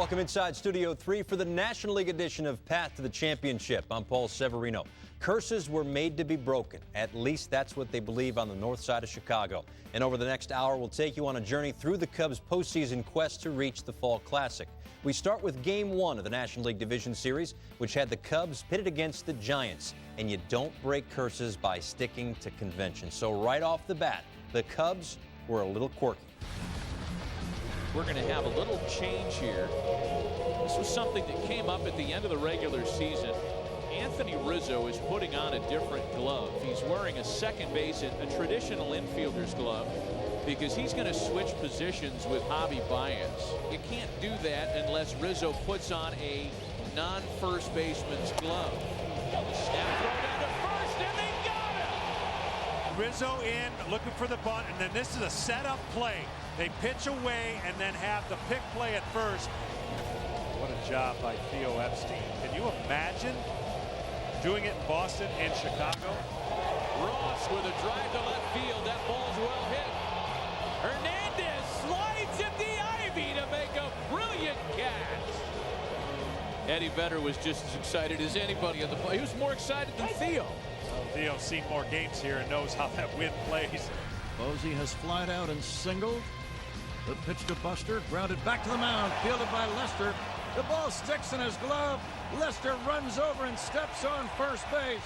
Welcome inside Studio 3 for the National League edition of Path to the Championship. I'm Paul Severino. Curses were made to be broken. At least that's what they believe on the north side of Chicago. And over the next hour, we'll take you on a journey through the Cubs' postseason quest to reach the Fall Classic. We start with Game 1 of the National League Division Series, which had the Cubs pitted against the Giants. And you don't break curses by sticking to convention. So right off the bat, the Cubs were a little quirky. We're going to have a little change here. This was something that came up at the end of the regular season. Anthony Rizzo is putting on a different glove. He's wearing a second base, a traditional infielder's glove, because he's going to switch positions with Javi Baez. You can't do that unless Rizzo puts on a non-first baseman's glove. The snap throw down to first, and they got him! Rizzo in, looking for the bunt, and then this is a setup play. They pitch away and then have the pick play at first. What a job by Theo Epstein. Can you imagine doing it in Boston and Chicago? Ross with a drive to left field. That ball's well hit. Hernandez slides at the ivy to make a brilliant catch. Eddie Vedder was just as excited as anybody on the play. He was more excited than Theo. Well, Theo's seen more games here and knows how that wind plays. Posey has flied out and singled. The pitch to Buster, grounded back to the mound, fielded by Lester. The ball sticks in his glove. Lester runs over and steps on first base.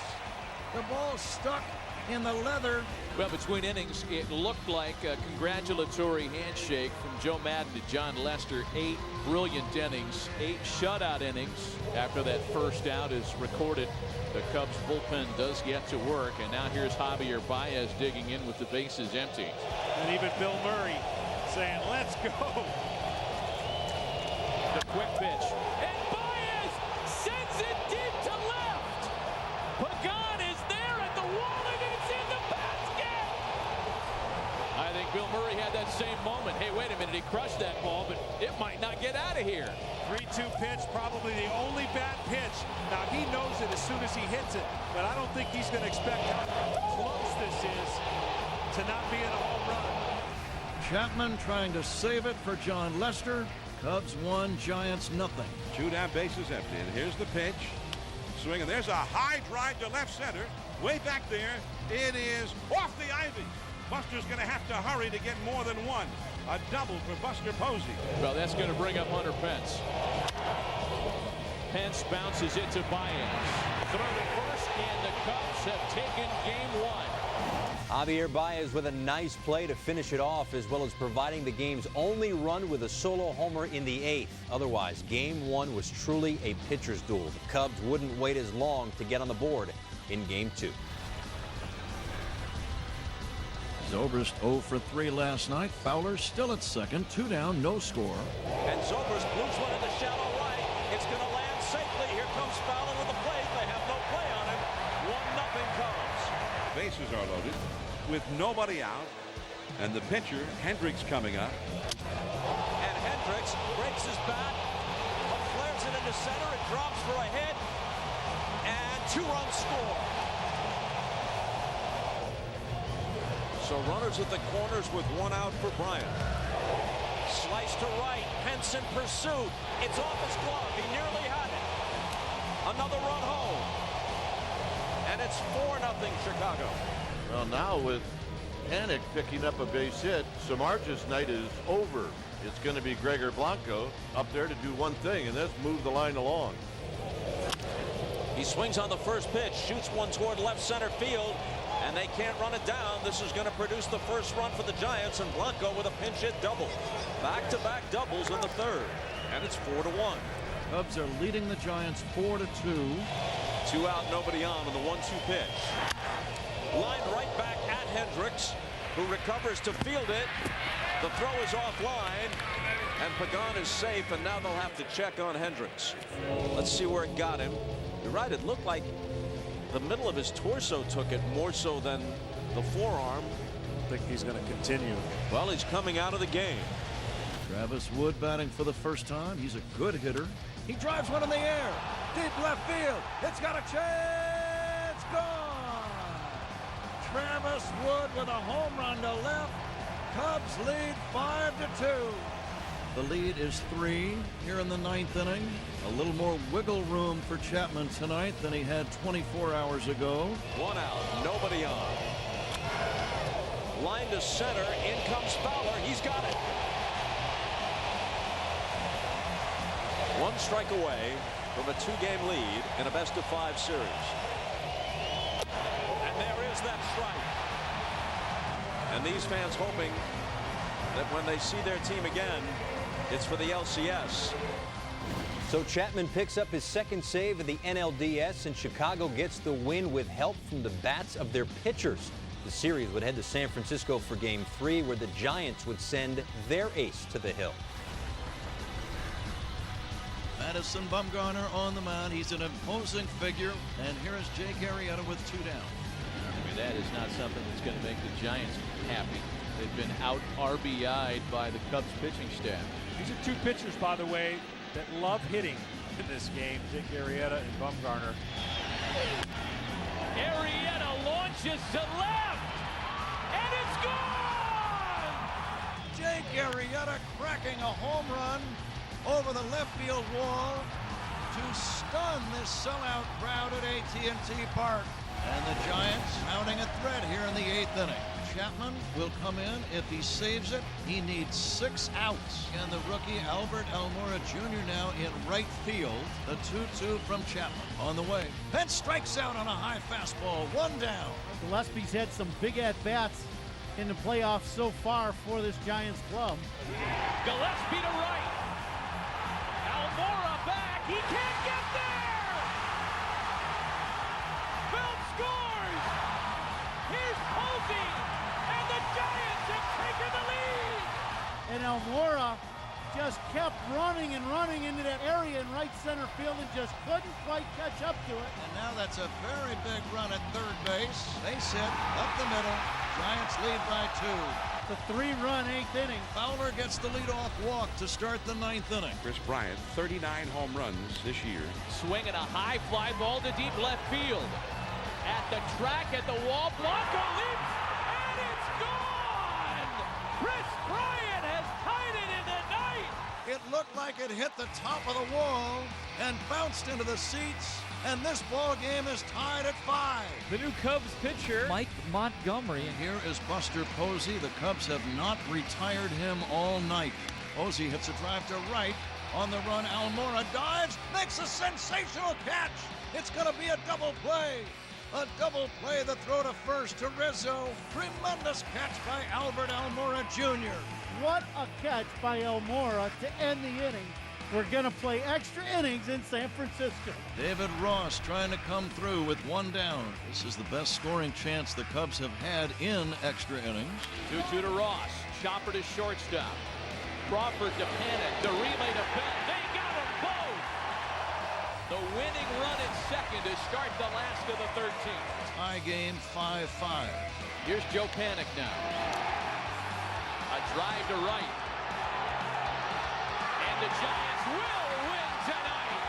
The ball stuck in the leather. Well, between innings, it looked like a congratulatory handshake from Joe Madden to John Lester. 8 brilliant innings, 8 shutout innings. After that first out is recorded, the Cubs bullpen does get to work, and now here's Javier Baez digging in with the bases empty. And even Bill Murray saying, let's go. The quick pitch. And Baez sends it deep to left. Pagan is there at the wall, and it's in the basket. I think Bill Murray had that same moment. Hey, wait a minute, he crushed that ball, but it might not get out of here. 3-2 pitch, probably the only bad pitch. Now, he knows it as soon as he hits it, but I don't think he's going to expect how close this is to not being a home run. Chapman trying to save it for John Lester. Cubs 1, Giants nothing. 2 down, bases empty, and here's the pitch. Swing, and there's a high drive to left center. Way back there, it is off the ivy. Buster's going to have to hurry to get more than one. A double for Buster Posey. Well, that's going to bring up Hunter Pence. Pence bounces it to Baez. Throw to first, and the Cubs have taken game 1. Javier Baez with a nice play to finish it off, as well as providing the game's only run with a solo homer in the 8th. Otherwise, Game 1 was truly a pitcher's duel. The Cubs wouldn't wait as long to get on the board in Game 2. Zobrist 0 for 3 last night. Fowler still at second. 2 down, no score. And Zobrist moves one in the shallow right. It's going to land safely. Here comes Fowler with the plate. They have no play on him. 1-0 Cubs. Bases are loaded with nobody out, and the pitcher, Hendricks, coming up. And Hendricks breaks his bat, flares it into center. It drops for a hit, and 2-run score. So runners at the corners with 1 out for Bryant. Slice to right. Pence in pursuit. It's off his glove. He nearly had it. Another run home. And it's 4-0 Chicago. Well, now with Panic picking up a base hit, Samardzij's night is over. It's going to be Gregor Blanco up there to do one thing, and that's move the line along. He swings on the first pitch, shoots one toward left center field, and they can't run it down. This is going to produce the first run for the Giants, and Blanco with a pinch hit double. Back-to-back doubles in the 3rd, and it's 4-1. Cubs are leading the Giants 4-2. 2 out, nobody on the 1-2 pitch. Lined right back at Hendricks, who recovers to field it. The throw is offline, and Pagan is safe, and now they'll have to check on Hendricks. Let's see where it got him. You're right, it looked like the middle of his torso took it more so than the forearm. I think he's going to continue. Well, he's coming out of the game. Travis Wood batting for the first time. He's a good hitter. He drives one in the air. Deep left field. It's got a chance. Gone. Travis Wood with a home run to left. Cubs lead 5-2. The lead is 3 here in the 9th inning. A little more wiggle room for Chapman tonight than he had 24 hours ago. 1 out, nobody on. Line to center, in comes Fowler, he's got it. 1 strike away from a 2-game lead in a best-of-5 series. And there is that strike. And these fans hoping that when they see their team again, it's for the LCS. So Chapman picks up his 2nd save of the NLDS, and Chicago gets the win with help from the bats of their pitchers. The series would head to San Francisco for Game 3, where the Giants would send their ace to the hill. Madison Bumgarner on the mound. He's an imposing figure. And here is Jake Arrieta with 2 down. I mean, that is not something that's going to make the Giants happy. They've been out RBI'd by the Cubs pitching staff. These are 2 pitchers, by the way, that love hitting in this game, Jake Arrieta and Bumgarner. Arrieta launches to left, and it's gone! Jake Arrieta cracking a home run over the left field wall to stun this sellout crowd at AT&T Park. And the Giants mounting a threat here in the 8th inning. Chapman will come in. If he saves it, he needs 6 outs. And the rookie Albert Almora Jr. now in right field. The 2-2 from Chapman on the way. Pence strikes out on a high fastball. 1 down. Gillespie's had some big at-bats in the playoffs so far for this Giants club. Gillespie to right. Almora back. He can't get there. Phelps scores. Here's Posey. And the Giants have taken the lead. And Almora just kept running into that area in right center field and just couldn't quite catch up to it. And now that's a very big run at third base. Base hit up the middle. Giants lead by 2. The 3-run 8th inning. Fowler gets the leadoff walk to start the 9th inning. Chris Bryant, 39 home runs this year. Swinging a high fly ball to deep left field. At the track, at the wall, Blanco leaps, and it's gone! Chris Bryant has tied it in the night! It looked like it hit the top of the wall and bounced into the seats, and this ball game is tied at 5. The new Cubs pitcher, Mike Montgomery. And here is Buster Posey. The Cubs have not retired him all night. Posey hits a drive to right. On the run, Almora dives, makes a sensational catch. It's going to be a double play. A double play, the throw to first to Rizzo. Tremendous catch by Albert Almora Jr. What a catch by Almora to end the inning. We're going to play extra innings in San Francisco. David Ross trying to come through with 1 down. This is the best scoring chance the Cubs have had in extra innings. 2-2 to Ross. Chopper to shortstop. Crawford to Pennant. The relay to Bell. They got them both. The winning run at second to start the last of the 13th. Tie game 5-5. Here's Joe Panic now. A drive to right. And the Giants will win tonight.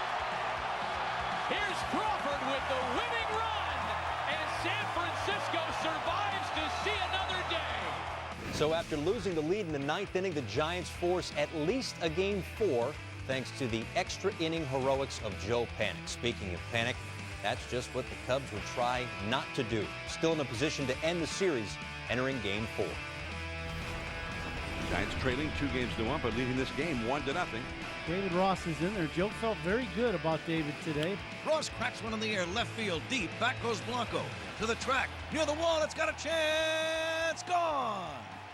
Here's Crawford with the winning run. And San Francisco survives to see another day. So after losing the lead in the 9th inning, the Giants force at least a Game 4 thanks to the extra inning heroics of Joe Panic. Speaking of Panic, that's just what the Cubs would try not to do. Still in a position to end the series, entering Game 4. Giants trailing 2-1, but leading this game 1-0. David Ross is in there. Joe felt very good about David today. Ross cracks one in the air, left field, deep. Back goes Blanco to the track. Near the wall, it's got a chance. Gone.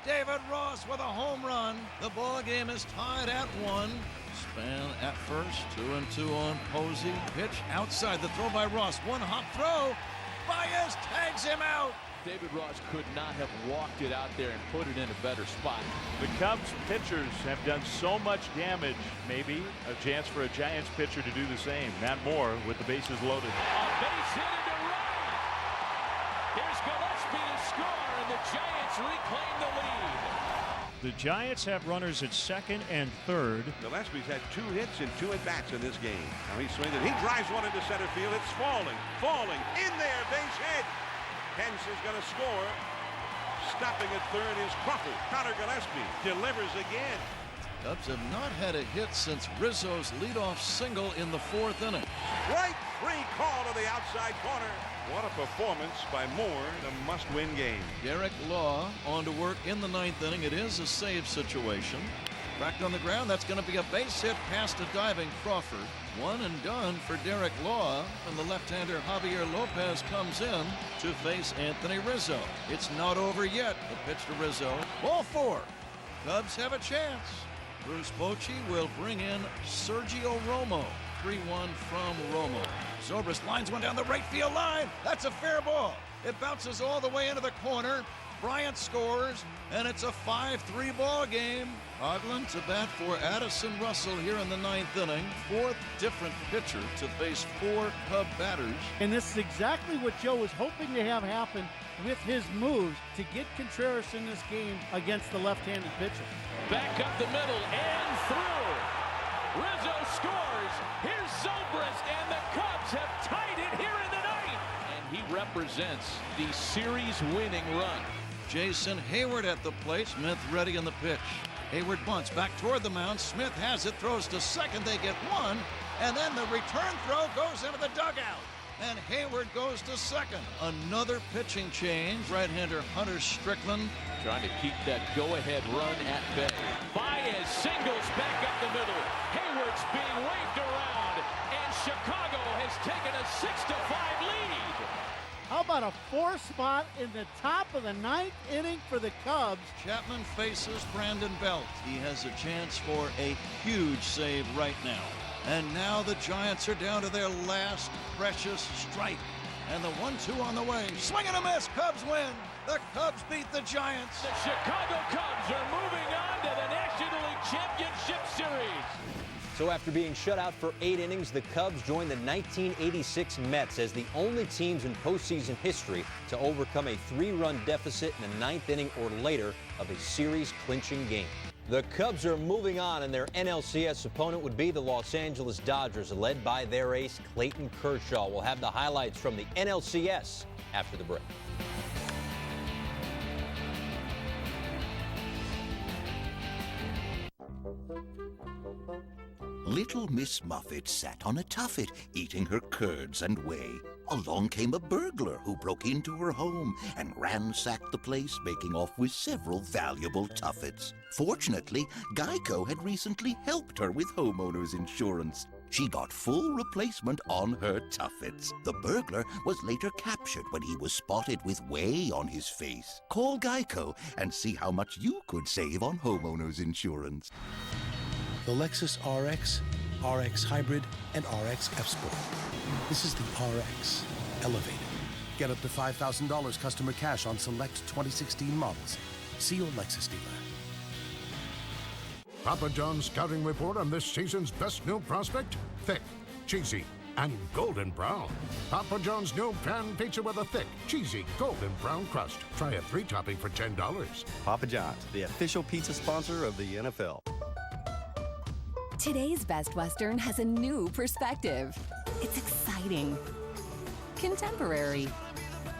David Ross with a home run. The ball game is tied at 1. Span at first, 2-2 on Posey. Pitch outside, the throw by Ross. One hop throw. Baez tags him out. David Ross could not have walked it out there and put it in a better spot. The Cubs pitchers have done so much damage. Maybe a chance for a Giants pitcher to do the same. Matt Moore with the bases loaded. A base hit into right. Here's Gillespie to score, and the Giants reclaim the lead. The Giants have runners at second and third. Gillespie's had 2 hits and 2 at-bats in this game. Now he swings it. He drives one into center field. It's falling. In there, base hit. Pence is going to score. Stopping at third is Crawford. Connor Gillespie delivers again. Cubs have not had a hit since Rizzo's leadoff single in the 4th inning. Right, free call to the outside corner. What a performance by Moore in a must-win game. Derek Law on to work in the 9th inning. It is a save situation. Cracked on the ground. That's going to be a base hit past a diving Crawford. 1 and done for Derek Law, and the left-hander Javier Lopez comes in to face Anthony Rizzo. It's not over yet. The pitch to Rizzo. Ball 4. Cubs have a chance. Bruce Bochy will bring in Sergio Romo. 3-1 from Romo. Zobrist lines one down the right field line. That's a fair ball. It bounces all the way into the corner. Bryant scores, and it's a 5-3 ball game. Coghlan to bat for Addison Russell here in the 9th inning. 4th different pitcher to face 4 Cub batters. And this is exactly what Joe was hoping to have happen with his moves to get Contreras in this game against the left-handed pitcher. Back up the middle and through. Rizzo scores. Here's Zobrist, and the Cubs have tied it here in the 9th. And he represents the series-winning run. Jason Hayward at the plate. Smith ready in the pitch. Hayward bunts back toward the mound. Smith has it, throws to second. They get 1, and then the return throw goes into the dugout. And Hayward goes to second. Another pitching change. Right-hander Hunter Strickland trying to keep that go-ahead run at bay. Baez singles back up the middle. Hayward's being waved around, and Chicago has taken a 6-5 lead. How about a 4 spot in the top of the 9th inning for the Cubs? Chapman faces Brandon Belt. He has a chance for a huge save right now. And now the Giants are down to their last precious strike. And the 1-2 on the way. Swing and a miss. Cubs win. The Cubs beat the Giants. The Chicago Cubs are moving on to the National League Championship Series. So after being shut out for 8 innings, the Cubs joined the 1986 Mets as the only teams in postseason history to overcome a 3-run deficit in the 9th inning or later of a series-clinching game. The Cubs are moving on, and their NLCS opponent would be the Los Angeles Dodgers, led by their ace, Clayton Kershaw. We'll have the highlights from the NLCS after the break. Little Miss Muffet sat on a tuffet, eating her curds and whey. Along came a burglar who broke into her home and ransacked the place, making off with several valuable tuffets. Fortunately, Geico had recently helped her with homeowners insurance. She got full replacement on her tuffets. The burglar was later captured when he was spotted with whey on his face. Call Geico and see how much you could save on homeowners insurance. The Lexus RX, RX Hybrid, and RX F-Sport. This is the RX Elevated. Get up to $5,000 customer cash on select 2016 models. See your Lexus dealer. Papa John's scouting report on this season's best new prospect? Thick, cheesy, and golden brown. Papa John's new pan pizza with a thick, cheesy, golden brown crust. Try a 3-topping for $10. Papa John's, the official pizza sponsor of the NFL. Today's Best Western has a new perspective. It's exciting, contemporary,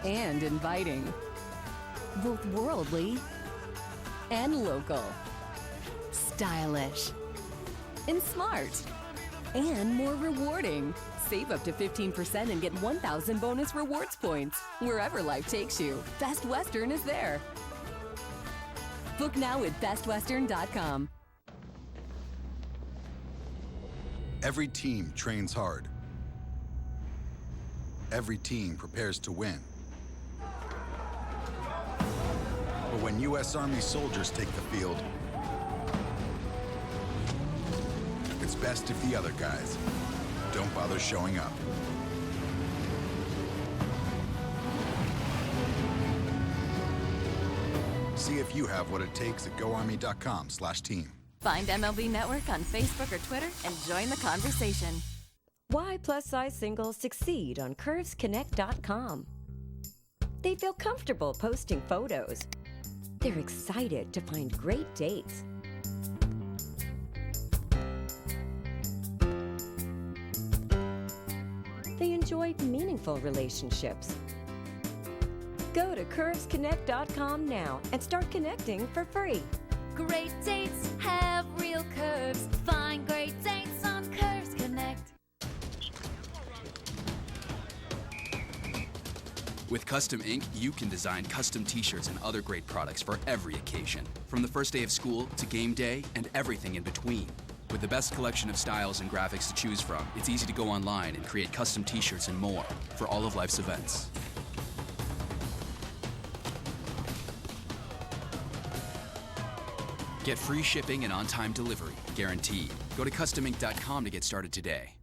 and inviting. Both worldly and local. Stylish and smart. And more rewarding. Save up to 15% and get 1,000 bonus rewards points. Wherever life takes you, Best Western is there. Book now at bestwestern.com. Every team trains hard. Every team prepares to win. But when U.S. Army soldiers take the field, it's best if the other guys don't bother showing up. See if you have what it takes at GoArmy.com/team. Find MLB Network on Facebook or Twitter and join the conversation. Why plus-size singles succeed on CurvesConnect.com. They feel comfortable posting photos. They're excited to find great dates. They enjoy meaningful relationships. Go to CurvesConnect.com now and start connecting for free. Great dates have real curves. Find great dates on Curves Connect. With Custom Ink, you can design custom t-shirts and other great products for every occasion. From the first day of school to game day and everything in between. With the best collection of styles and graphics to choose from, it's easy to go online and create custom t-shirts and more for all of life's events. Get free shipping and on-time delivery, guaranteed. Go to customink.com to get started today.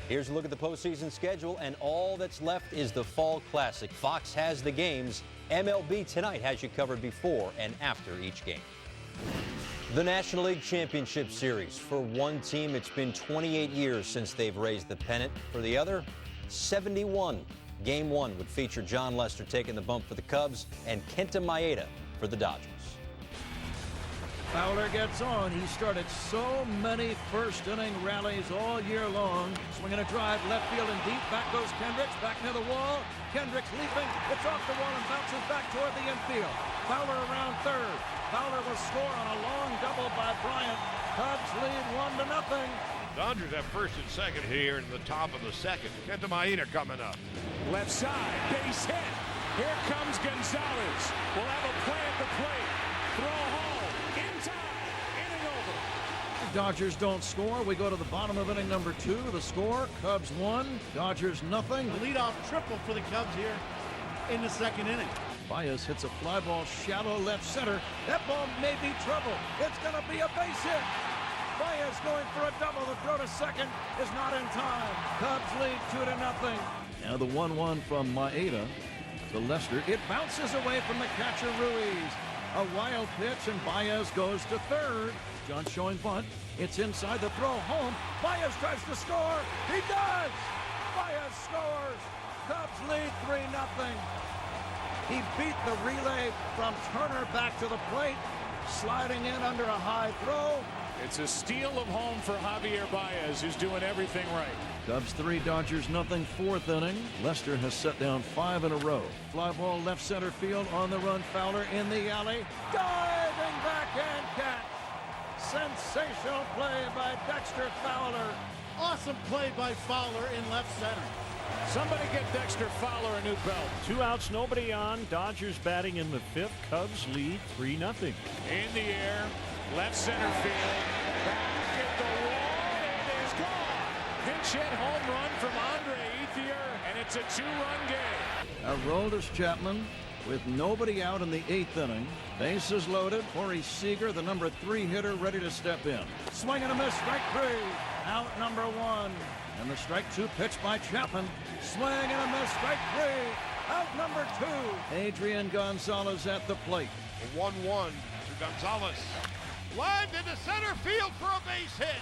Here's a look at the postseason schedule, and all that's left is the Fall Classic. Fox has the games. MLB Tonight has you covered before and after each game. The National League Championship Series. For one team, it's been 28 years since they've raised the pennant. For the other, 71. Game 1 would feature John Lester taking the bump for the Cubs and Kenta Maeda for the Dodgers. Fowler gets on. He started so many first-inning rallies all year long. Swinging a drive, left field and deep. Back goes Kendricks, back near the wall. Kendricks leaping. It's off the wall and bounces back toward the infield. Fowler around third. Fowler will score on a long double by Bryant. Cubs lead 1-0. Dodgers have first and second here in the top of the second. Kenta Maeda coming up. Left side, base hit. Here comes Gonzalez. We'll have a play at the plate. Throw home. In time. Inning over. Dodgers don't score. We go to the bottom of inning number 2. The score, Cubs 1, Dodgers nothing. The leadoff triple for the Cubs here in the second inning. Baez hits a fly ball shallow left center. That ball may be trouble. It's going to be a base hit. Baez going for a double. The throw to second is not in time. Cubs lead 2-0. Now the 1-1 from Maeda to Lester. It bounces away from the catcher Ruiz. A wild pitch, and Baez goes to third. John showing bunt. It's inside the throw home. Baez tries to score. He does! Baez scores. Cubs lead 3-0. He beat the relay from Turner back to the plate, sliding in under a high throw. It's a steal of home for Javier Baez, who's doing everything right. Cubs 3, Dodgers nothing, 4th inning. Lester has set down 5 in a row. Fly ball left center field, on the run, Fowler in the alley. Diving backhand catch. Sensational play by Dexter Fowler. Awesome play by Fowler in left center. Somebody get Dexter Fowler a new belt. 2 outs, nobody on. Dodgers batting in the 5th. Cubs lead 3-0. In the air, left center field. Back at the wall. It is gone. Pinch hit home run from Andre Ethier, and it's a 2-run game. Aroldis Chapman with nobody out in the 8th inning. Bases loaded. Corey Seager, the number 3 hitter, ready to step in. Swing and a miss, strike 3. Out number 1. And the strike 2 pitch by Chapman. Swing and a miss, strike 3. Out number 2. Adrian Gonzalez at the plate. The 1-1 to Gonzalez. Lined into center field for a base hit.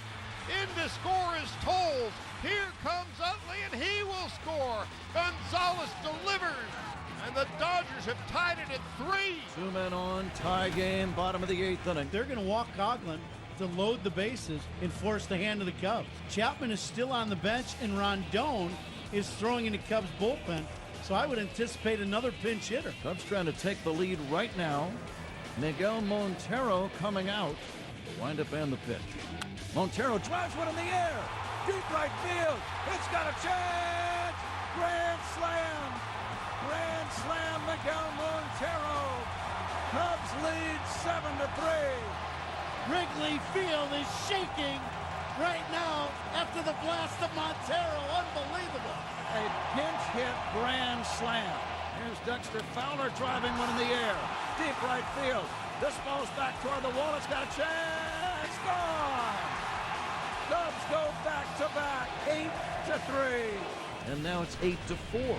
In to score is Toles. Here comes Utley, and he will score. Gonzalez delivers. And the Dodgers have tied it at 3. 2 men on, tie game, bottom of the 8th inning. They're going to walk Coughlin to load the bases and force the hand of the Cubs. Chapman is still on the bench, and Rondon is throwing in the Cubs bullpen, so I would anticipate another pinch hitter. Cubs trying to take the lead right now. Miguel Montero coming out. Wind up and the pitch. Montero drives one in the air. Deep right field. It's got a chance. Grand slam. Grand slam, Miguel Montero. Cubs lead 7-3. Wrigley Field is shaking right now after the blast of Montero. Unbelievable. A pinch hit grand slam. Here's Dexter Fowler driving one in the air. Deep right field. This ball's back toward the wall. It's got a chance. Gone. Cubs go back-to-back, 8-3. And now it's 8-4.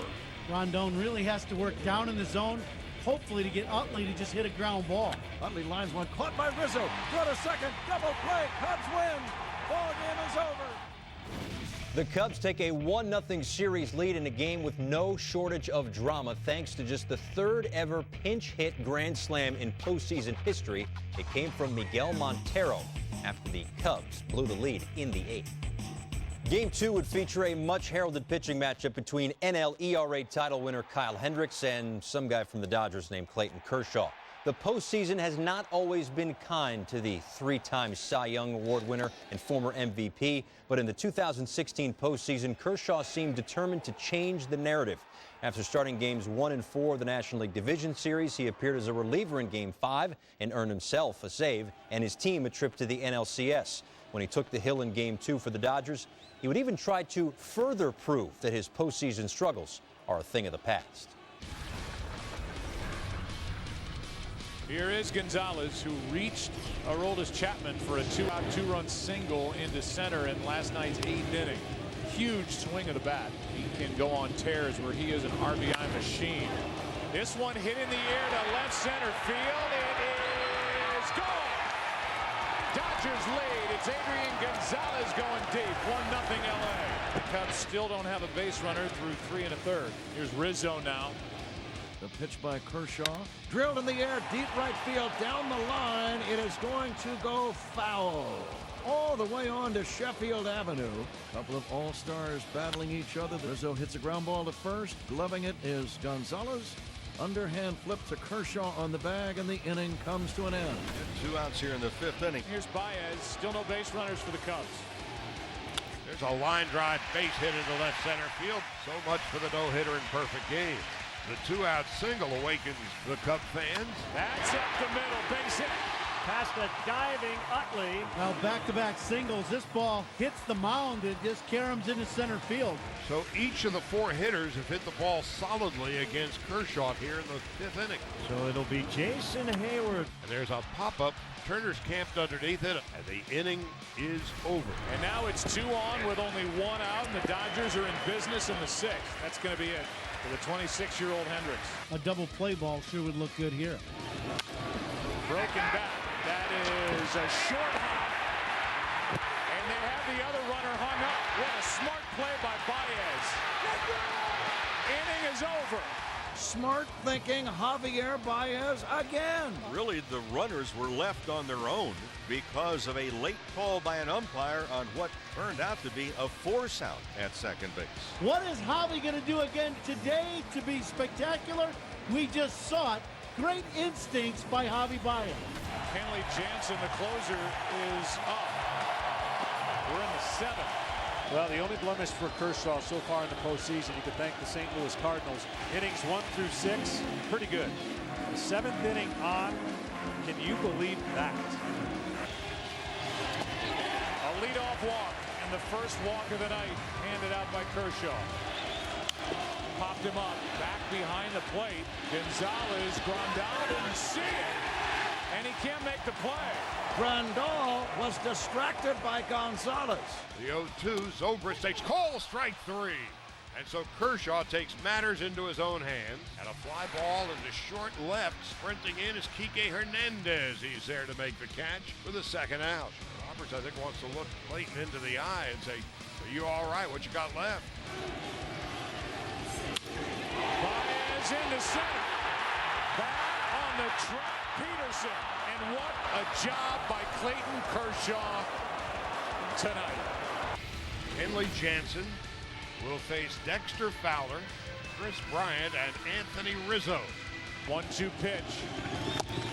Rondon really has to work down in the zone, hopefully to get Utley to just hit a ground ball. Utley lines one, caught by Rizzo. Throw to second, double play. Cubs win. Ball game is over. The Cubs take a 1-0 series lead in a game with no shortage of drama thanks to just the 3rd ever pinch hit grand slam in postseason history. It came from Miguel Montero after the Cubs blew the lead in the 8th. Game 2 would feature a much heralded pitching matchup between NL ERA title winner Kyle Hendricks and some guy from the Dodgers named Clayton Kershaw. The postseason has not always been kind to the three-time Cy Young Award winner and former MVP, but in the 2016 postseason, Kershaw seemed determined to change the narrative. After starting games 1 and 4 of the National League Division Series, he appeared as a reliever in Game 5 and earned himself a save and his team a trip to the NLCS. When he took the hill in Game 2 for the Dodgers, he would even try to further prove that his postseason struggles are a thing of the past. Here is Gonzalez, who reached Aroldis Chapman for a 2-out 2-run single into center in last night's 8th inning. Huge swing of the bat. He can go on tears where he is an RBI machine. This one hit in the air to left center field. It is gone. Dodgers lead. It's Adrian Gonzalez going deep. 1-0 LA. The Cubs still don't have a base runner through 3 1/3. Here's Rizzo now. The pitch by Kershaw, drilled in the air, deep right field, down the line. It is going to go foul. All the way on to Sheffield Avenue. A couple of all-stars battling each other. Rizzo hits a ground ball to first. Gloving it is Gonzalez. Underhand flip to Kershaw on the bag, and the inning comes to an end. 2 outs here in the 5th inning. Here's Baez. Still no base runners for the Cubs. There's a line drive base hit into left center field. So much for the no-hitter in perfect game. The 2-out single awakens the Cub fans. That's up the middle. Base hit. Past the diving Utley. Well, back-to-back singles. This ball hits the mound and just caroms into center field. So each of the 4 hitters have hit the ball solidly against Kershaw here in the 5th inning. So it'll be Jason Hayward. And there's a pop-up. Turner's camped underneath it, and the inning is over. And now it's 2 on with only 1 out, and the Dodgers are in business in the 6th. That's going to be it for the 26-year-old Hendricks. A double play ball sure would look good here. Broken back. That is a short hop. And they have the other runner hung up. What a smart play by Baez. Inning is over. Smart thinking, Javier Baez again. Really, the runners were left on their own because of a late call by an umpire on what turned out to be a force out at second base. What is Javi going to do again today to be spectacular? We just saw it. Great instincts by Javi Baez. Kenley Jansen, the closer, is up. We're in the 7th. Well, the only blemish for Kershaw so far in the postseason, you could thank the St. Louis Cardinals. Innings 1 through 6, pretty good. The 7th inning on, can you believe that? A leadoff walk, and the first walk of the night handed out by Kershaw. Popped him up, back behind the plate. Gonzalez, Grandal didn't see it, and he can't make the play. Grandal was distracted by Gonzalez. The 0-2, Zobrist takes call, strike 3. And so Kershaw takes matters into his own hands. And a fly ball into short left. Sprinting in is Kike Hernandez. He's there to make the catch for the 2nd out. Roberts, I think, wants to look Clayton into the eye and say, are you all right? What you got left? Baez into center. Back on the track, Peterson. And what a job by Clayton Kershaw tonight. Kenley Jansen will face Dexter Fowler, Chris Bryant, and Anthony Rizzo. 1-2 pitch.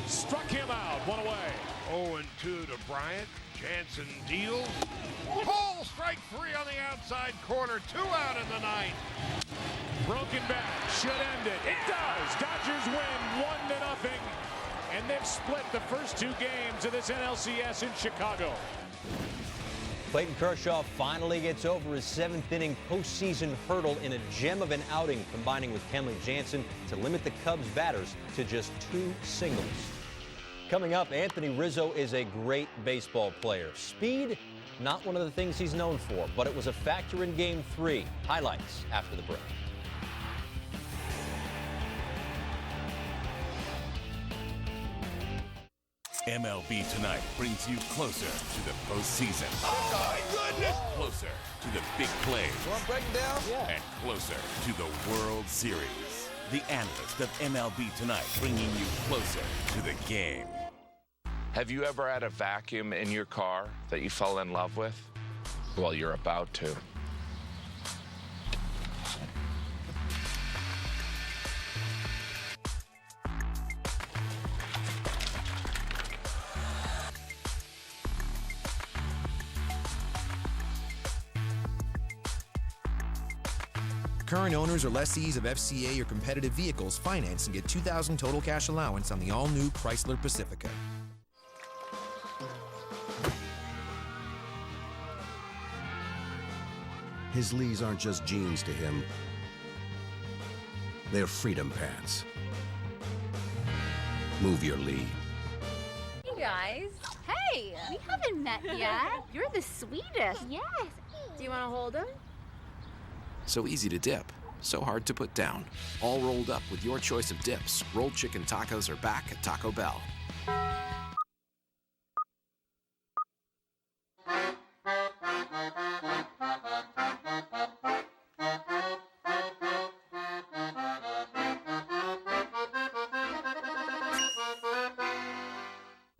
Struck him out. 1 away. 0-2 to Bryant. Jansen deals. Ball, strike 3 on the outside corner. 2 out in the 9th. Broken back. Should end it. It does. Dodgers win 1-0. And they've split the first 2 games of this NLCS in Chicago. Clayton Kershaw finally gets over his 7th inning postseason hurdle in a gem of an outing, combining with Kenley Jansen to limit the Cubs batters to just 2 singles. Coming up, Anthony Rizzo is a great baseball player. Speed, not one of the things he's known for, but it was a factor in Game 3. Highlights after the break. MLB Tonight brings you closer to the postseason. Oh, my goodness! Closer to the big plays. Well, I'm breaking down? Yeah. And closer to the World Series. The analyst of MLB Tonight bringing you closer to the game. Have you ever had a vacuum in your car that you fell in love with? Well, you're about to. Current owners or lessees of FCA or competitive vehicles finance and get $2,000 total cash allowance on the all-new Chrysler Pacifica. His Lees aren't just jeans to him. They're freedom pants. Move your Lee. Hey, guys. Hey! We haven't met yet. You're the sweetest. Yes. Do you want to hold him? So easy to dip, so hard to put down. All rolled up with your choice of dips. Rolled chicken tacos are back at Taco Bell.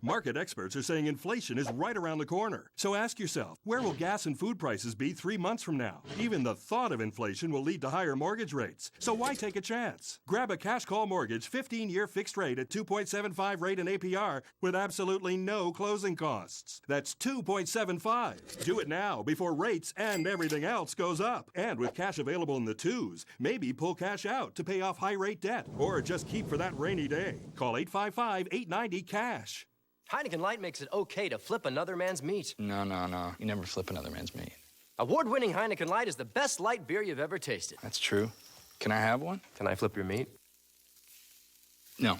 Market experts are saying inflation is right around the corner. So ask yourself, where will gas and food prices be 3 months from now? Even the thought of inflation will lead to higher mortgage rates. So why take a chance? Grab a cash call mortgage 15-year fixed rate at 2.75 rate and APR with absolutely no closing costs. That's 2.75. Do it now before rates and everything else goes up. And with cash available in the twos, maybe pull cash out to pay off high-rate debt or just keep for that rainy day. Call 855-890-CASH. Heineken Light makes it okay to flip another man's meat. No. You never flip another man's meat. Award-winning Heineken Light is the best light beer you've ever tasted. That's true. Can I have one? Can I flip your meat? No.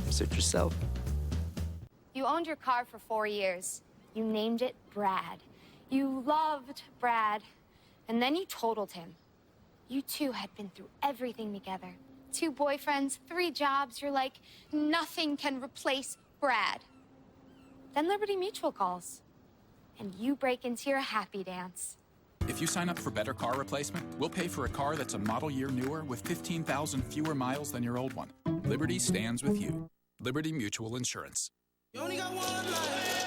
Suit yourself. You owned your car for 4 years. You named it Brad. You loved Brad. And then you totaled him. You two had been through everything together. 2 boyfriends, 3 jobs. You're like, nothing can replace Brad. Then Liberty Mutual calls, and you break into your happy dance. If you sign up for Better Car Replacement, we'll pay for a car that's a model year newer with 15,000 fewer miles than your old one. Liberty stands with you. Liberty Mutual Insurance. You only got one life.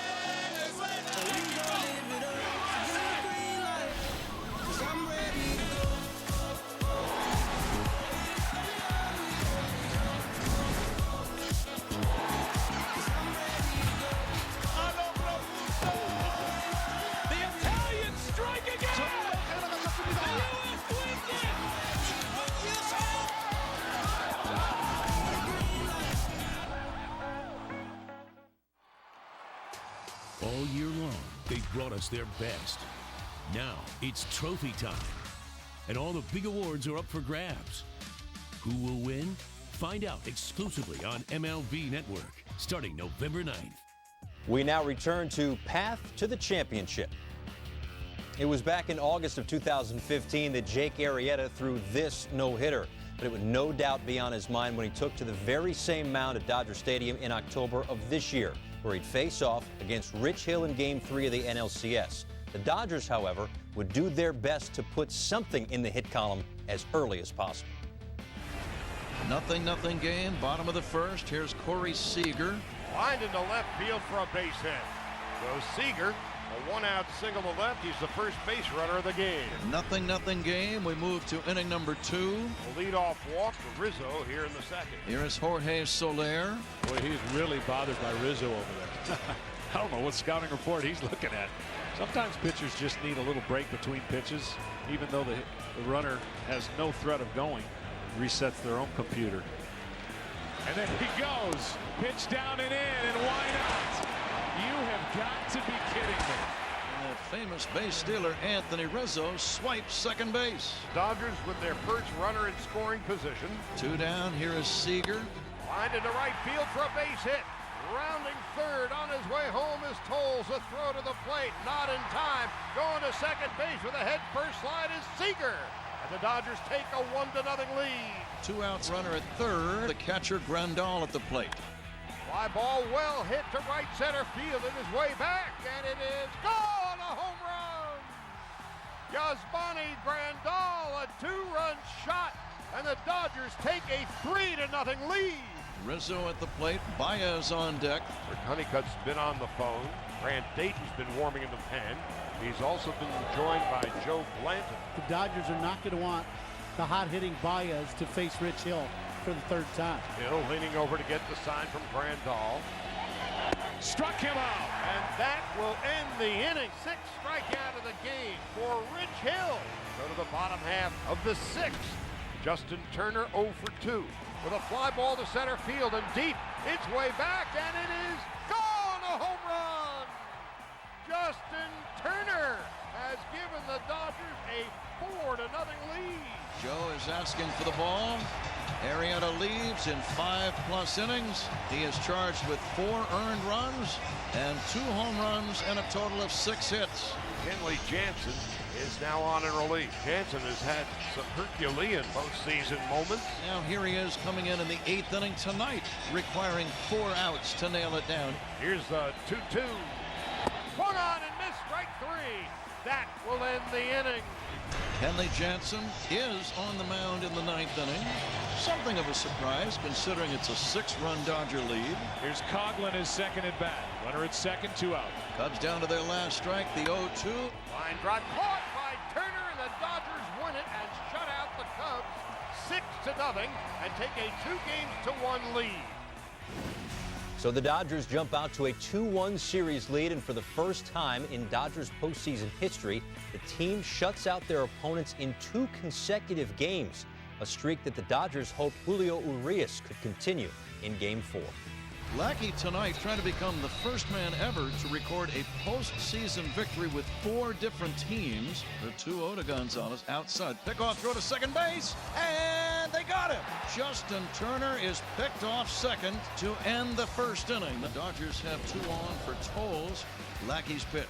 All year long, they've brought us their best. Now it's trophy time, and all the big awards are up for grabs. Who will win? Find out exclusively on MLB Network, starting November 9th. We now return to Path to the Championship. It was back in August of 2015 that Jake Arrieta threw this no-hitter, but it would no doubt be on his mind when he took to the very same mound at Dodger Stadium in October of this year, where he'd face off against Rich Hill in Game 3 of the NLCS. The Dodgers, however, would do their best to put something in the hit column as early as possible. 0-0 game, bottom of the first. Here's Corey Seager. Lined into left field for a base hit. Goes Seager. A 1-out single to left. He's the first base runner of the game. 0-0 game. We move to inning number 2. A leadoff walk for Rizzo here in the second. Here is Jorge Soler. Boy, he's really bothered by Rizzo over there. I don't know what scouting report he's looking at. Sometimes pitchers just need a little break between pitches, even though the runner has no threat of going. Resets their own computer. And then he goes. Pitch down and in, and why not? You have got to be kidding me. And that famous base stealer Anthony Rizzo swipes second base. Dodgers with their first runner in scoring position. 2 down. Here is Seager. Lined into right field for a base hit. Rounding third on his way home is Tolles. A throw to the plate. Not in time. Going to second base with a head first slide is Seager. And the Dodgers take a 1-0 lead. 2 outs runner at third. The catcher Grandal at the plate. Fly ball well hit to right center field. It is way back, and it is gone. A home run. Yasmani Grandal, a 2-run shot, and the Dodgers take a 3-0 lead. Rizzo at the plate. Baez on deck. Rick Honeycutt's been on the phone. Grant Dayton's been warming in the pen. He's also been joined by Joe Blanton. The Dodgers are not going to want the hot-hitting Baez to face Rich Hill for the third time. Hill leaning over to get the sign from Grandal. Struck him out. And that will end the inning. 6th strikeout of the game for Rich Hill. Go to the bottom half of the 6th. Justin Turner 0 for 2 with a fly ball to center field and deep. Its way back, and it is gone. A home run. Justin Turner has given the Dodgers a 4-0 lead. Joe is asking for the ball. Arrieta leaves in 5+ innings. He is charged with 4 earned runs and 2 home runs and a total of 6 hits. Kenley Jansen is now on in relief. Jansen has had some Herculean postseason moments. Now here he is coming in the 8th inning tonight, requiring 4 outs to nail it down. Here's the 2-2. Swung on and missed, strike 3. That will end the inning. Kenley Jansen is on the mound in the 9th inning. Something of a surprise considering it's a 6-run Dodger lead. Here's Coughlin, his second at bat. Runner at second, 2 out. Cubs down to their last strike, the 0-2. Line drive caught by Turner, and the Dodgers win it and shut out the Cubs 6-0 and take a 2-1 lead. So the Dodgers jump out to a 2-1 series lead, and for the first time in Dodgers postseason history, the team shuts out their opponents in 2 consecutive games, a streak that the Dodgers hoped Julio Urias could continue in Game 4. Lackey tonight trying to become the first man ever to record a postseason victory with 4 different teams. The 2-0 to Gonzalez outside. Pickoff throw to second base, and they got him. Justin Turner is picked off second to end the first inning. The Dodgers have 2 on for tolls. Lackey's pitch.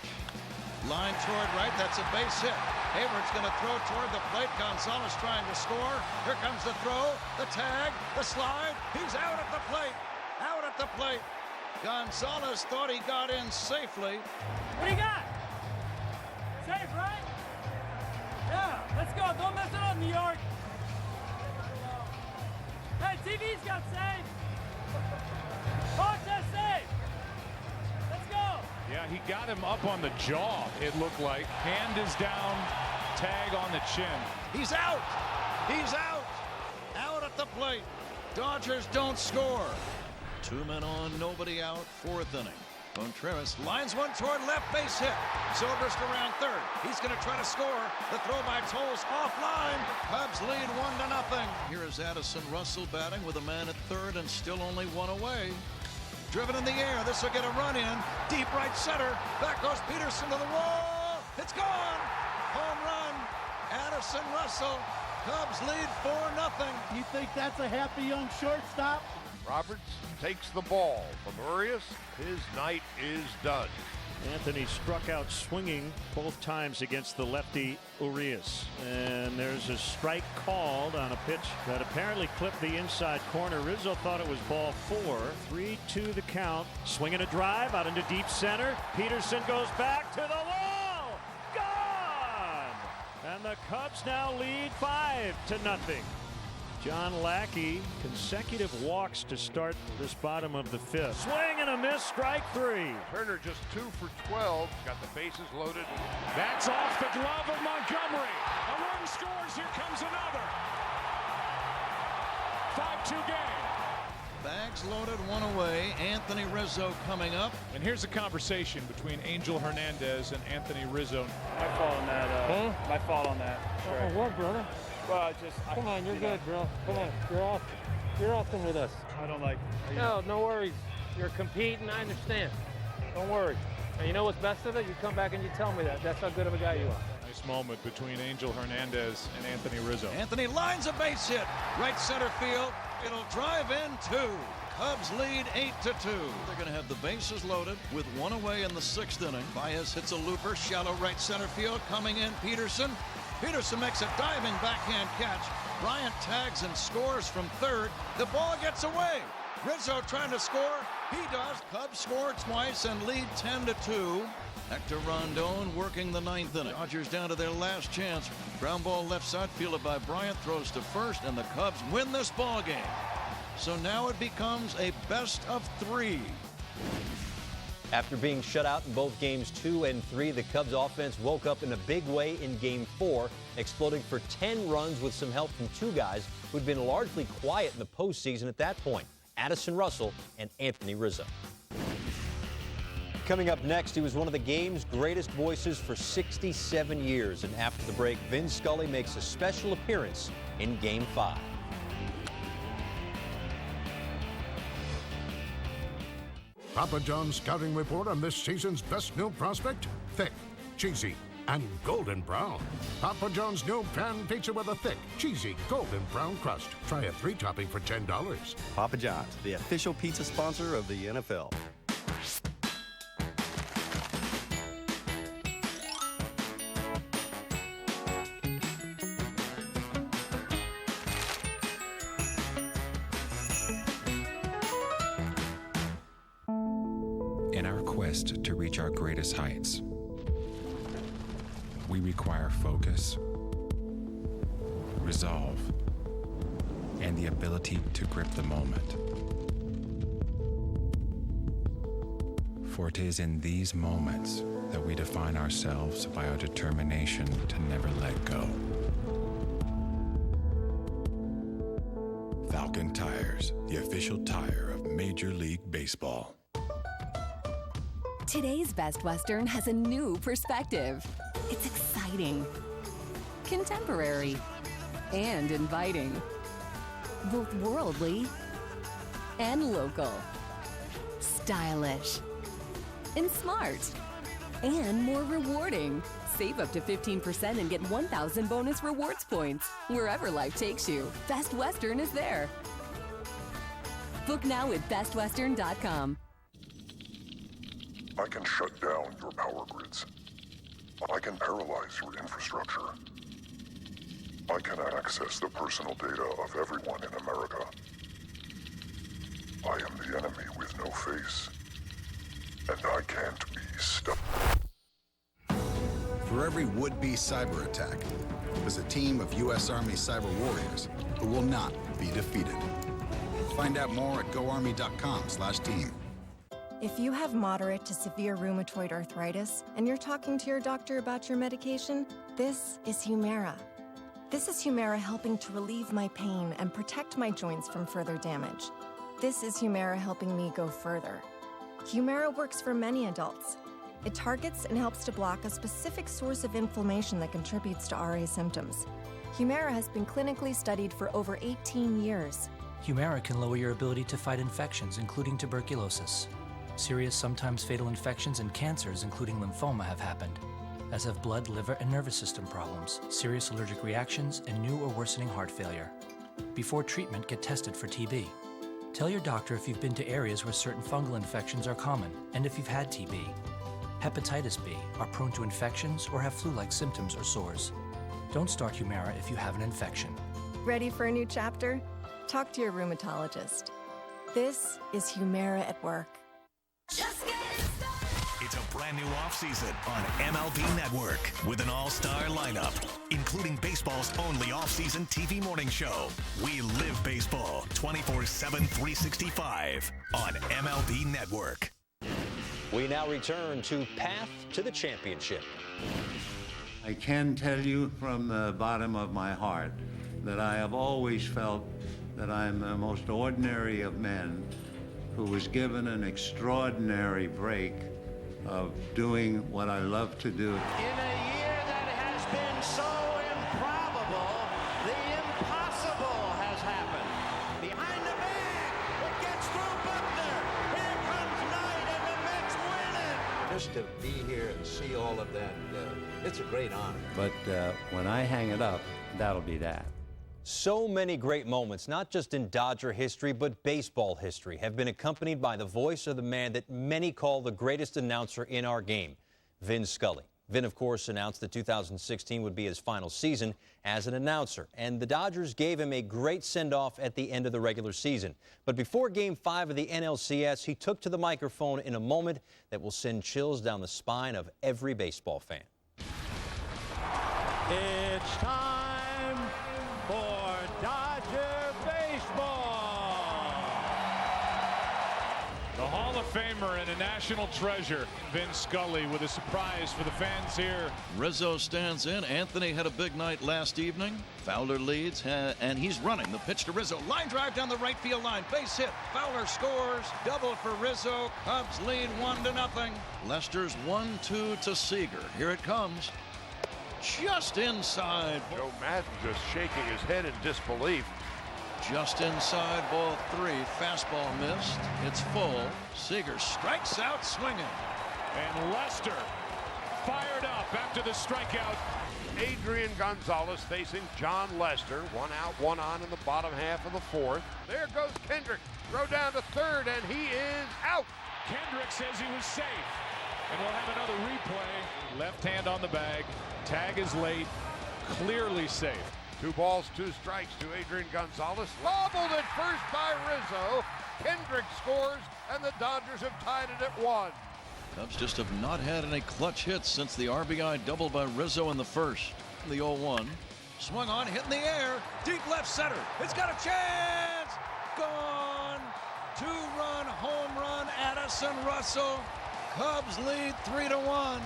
Line toward right, that's a base hit. Hayward's going to throw toward the plate. Gonzalez trying to score. Here comes the throw, the tag, the slide. He's out at the plate. Out at the plate. Gonzalez thought he got in safely. What do you got? Safe, right? Yeah, let's go. Don't mess it up, New York. Hey, TV's got safe. Hawks has safe. Let's go. Yeah, he got him up on the jaw, it looked like. Hand is down, tag on the chin. He's out. He's out. Out at the plate. Dodgers don't score. 2 men on, nobody out, 4th inning. Contreras lines one toward left, base hit. Zobrist around third. He's going to try to score. The throw by Tolles offline. Cubs lead 1-0. Here is Addison Russell batting with a man at third and still only 1 away. Driven in the air. This will get a run in. Deep right center. Back goes Peterson to the wall. It's gone. Home run. Addison Russell. Cubs lead 4-0. You think that's a happy young shortstop? Roberts takes the ball from Urias. His night is done. Anthony struck out swinging both times against the lefty Urias. And there's a strike called on a pitch that apparently clipped the inside corner. Rizzo thought it was ball 4. 3-2 the count. Swinging a drive out into deep center. Peterson goes back to the wall. Gone! And the Cubs now lead 5-0. John Lackey, consecutive walks to start this bottom of the 5th. Swing and a miss, strike 3. Turner just 2 for 12. Got the bases loaded. That's off the glove of Montgomery. A run scores. Here comes another. 5-2 game. Bags loaded, 1 away. Anthony Rizzo coming up. And here's a conversation between Angel Hernandez and Anthony Rizzo. My fault on that. My fault on that. Oh, what, brother? Well, come on, you're good, bro. Come on, you're awesome with us. I don't like. No worries. You're competing. I understand. Don't worry. And you know what's best of it? You come back and you tell me that. That's how good of a guy you are. Nice moment between Angel Hernandez and Anthony Rizzo. Anthony lines a base hit. Right center field. It'll drive in 2. Cubs lead 8-2. They're going to have the bases loaded with 1 away in the 6th inning. Baez hits a looper, shallow right center field. Coming in, Peterson. Peterson makes a diving backhand catch. Bryant tags and scores from third. The ball gets away. Rizzo trying to score. He does. Cubs score twice and lead 10-2. Hector Rondon working the 9th inning. Dodgers down to their last chance. Ground ball left side fielded by Bryant. Throws to first, and the Cubs win this ball game. So now it becomes a best of 3. After being shut out in both games 2 and 3, the Cubs offense woke up in a big way in Game 4, exploding for 10 runs with some help from 2 guys who'd been largely quiet in the postseason at that point, Addison Russell and Anthony Rizzo. Coming up next, he was one of the game's greatest voices for 67 years. And after the break, Vin Scully makes a special appearance in Game 5. Papa John's scouting report on this season's best new prospect? Thick, cheesy, and golden brown. Papa John's new pan pizza with a thick, cheesy, golden brown crust. Try a 3-topping for $10. Papa John's, the official pizza sponsor of the NFL. In our quest to reach our greatest heights, we require focus, resolve, and the ability to grip the moment. For it is in these moments that we define ourselves by our determination to never let go. Falcon Tires, the official tire of Major League Baseball. Today's Best Western has a new perspective. It's exciting, contemporary, and inviting. Both worldly and local. Stylish and smart. And more rewarding. Save up to 15% and get 1,000 bonus rewards points. Wherever life takes you, Best Western is there. Book now at bestwestern.com. I can shut down your power grids. I can paralyze your infrastructure. I can access the personal data of everyone in America. I am the enemy with no face, and I can't be stopped. For every would-be cyber attack, there's a team of U.S. Army cyber warriors who will not be defeated. Find out more at goarmy.com/team. If you have moderate to severe rheumatoid arthritis and you're talking to your doctor about your medication, this is Humira. This is Humira helping to relieve my pain and protect my joints from further damage. This is Humira helping me go further. Humira works for many adults. It targets and helps to block a specific source of inflammation that contributes to RA symptoms. Humira has been clinically studied for over 18 years. Humira can lower your ability to fight infections, including tuberculosis. Serious, sometimes fatal infections and cancers, including lymphoma, have happened, as have blood, liver, and nervous system problems, serious allergic reactions, and new or worsening heart failure. Before treatment, get tested for TB. Tell your doctor if you've been to areas where certain fungal infections are common, and if you've had TB. Hepatitis B, are prone to infections, or have flu-like symptoms or sores. Don't start Humira if you have an infection. Ready for a new chapter? Talk to your rheumatologist. This is Humira at work. It's a brand new offseason on MLB Network with an all-star lineup, including baseball's only offseason TV morning show. We live baseball 24/7, 365 on MLB Network. We now return to Path to the Championship. I can tell you from the bottom of my heart that I have always felt that I'm the most ordinary of men who was given an extraordinary break of doing what I love to do. In a year that has been so improbable, the impossible has happened. Behind the bag, it gets through Buckner. Here comes Knight, and the Mets win it. Just to be here and see all of that, it's a great honor. But when I hang it up, that'll be that. So many great moments, not just in Dodger history, but baseball history, have been accompanied by the voice of the man that many call the greatest announcer in our game, Vin Scully. Vin, of course, announced that 2016 would be his final season as an announcer, and the Dodgers gave him a great send-off at the end of the regular season. But before Game 5 of the NLCS, he took to the microphone in a moment that will send chills down the spine of every baseball fan. It's time for Dodger baseball. The Hall of Famer and a national treasure. Vin Scully with a surprise for the fans here. Rizzo stands in. Anthony had a big night last evening. Fowler leads, and he's running. The pitch to Rizzo. Line drive down the right field line. Base hit. Fowler scores. Double for Rizzo. Cubs lead 1-0. Lester's 1-2 to Seager. Here it comes. Just inside. Joe Madden just shaking his head in disbelief. Just inside, ball 3. Fastball missed. It's full. Seager strikes out swinging. And Lester fired up after the strikeout. Adrian Gonzalez facing John Lester. 1 out, 1 on in the bottom half of the 4th. There goes Kendrick. Throw down to 3rd, and he is out. Kendrick says he was safe. And we'll have another replay. Left hand on the bag. Tag is late. Clearly safe. 2 balls, 2 strikes to Adrian Gonzalez. Lobbled at first by Rizzo. Kendrick scores, and the Dodgers have tied it at 1. Cubs just have not had any clutch hits since the RBI double by Rizzo in the first. The 0-1. Swung on, hit in the air. Deep left center. It's got a chance. Gone. 2-run home run. Addison Russell. Cubs lead 3-1.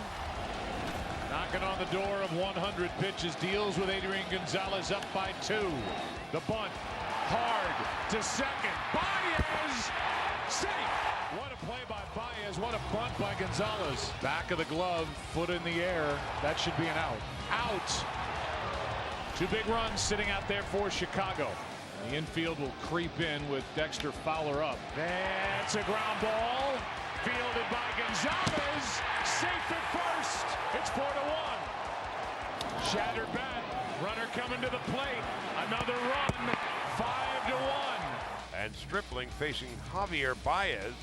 Knocking on the door of 100 pitches, deals with Adrian Gonzalez up by 2. The bunt, hard to second. Baez, safe. What a play by Baez, what a bunt by Gonzalez. Back of the glove, foot in the air. That should be an out. Out. 2 big runs sitting out there for Chicago. The infield will creep in with Dexter Fowler up. That's a ground ball. Fielded by Gonzalez. Safe at first. It's 4-1. Shattered bat. Runner coming to the plate. Another run. 5-1. And Stripling facing Javier Baez.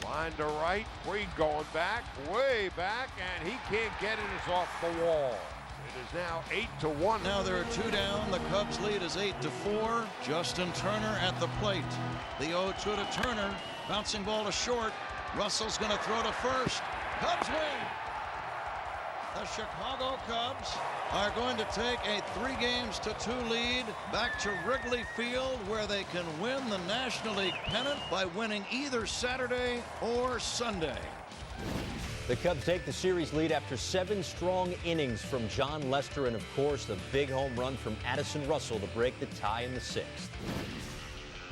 Line to right. Way going back. Way back. And he can't get it. It's off the wall. It is now 8-1. Now there are 2 down. The Cubs lead is 8-4. Justin Turner at the plate. The 0-2 to Turner. Bouncing ball to short. Russell's going to throw to first. Cubs win. The Chicago Cubs are going to take a 3-2 lead back to Wrigley Field, where they can win the National League pennant by winning either Saturday or Sunday. The Cubs take the series lead after 7 strong innings from John Lester and, of course, the big home run from Addison Russell to break the tie in the 6th.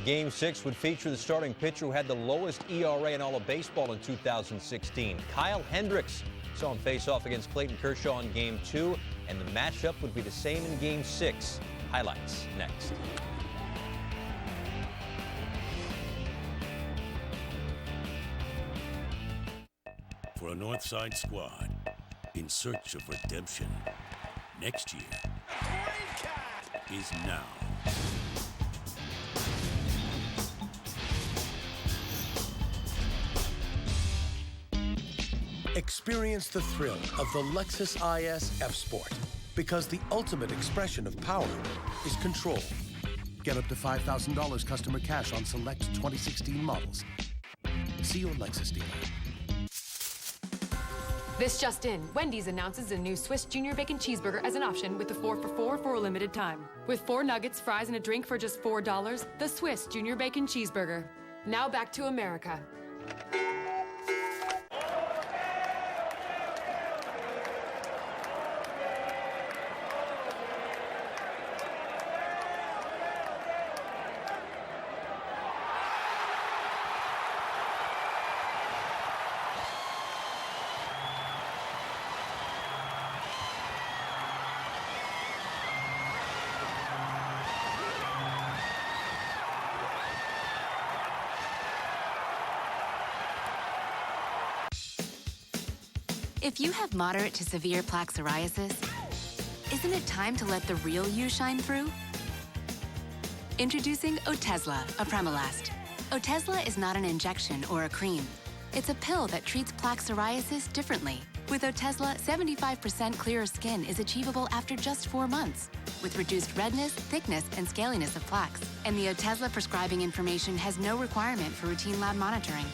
Game 6 would feature the starting pitcher who had the lowest ERA in all of baseball in 2016. Kyle Hendricks saw him face off against Clayton Kershaw in Game 2, and the matchup would be the same in Game 6. Highlights next. For a Northside squad in search of redemption, next year is now. Experience the thrill of the Lexus IS F-Sport, because the ultimate expression of power is control. Get up to $5,000 customer cash on select 2016 models. See your Lexus dealer. This just in, Wendy's announces a new Swiss Junior Bacon Cheeseburger as an option with the 4 for $4 for a limited time. With 4 nuggets, fries, and a drink for just $4, the Swiss Junior Bacon Cheeseburger. Now back to America. If you have moderate to severe plaque psoriasis, isn't it time to let the real you shine through? Introducing Otezla, Apremilast. Otezla is not an injection or a cream. It's a pill that treats plaque psoriasis differently. With Otezla, 75% clearer skin is achievable after just 4 months, with reduced redness, thickness, and scaliness of plaques. And the Otezla prescribing information has no requirement for routine lab monitoring.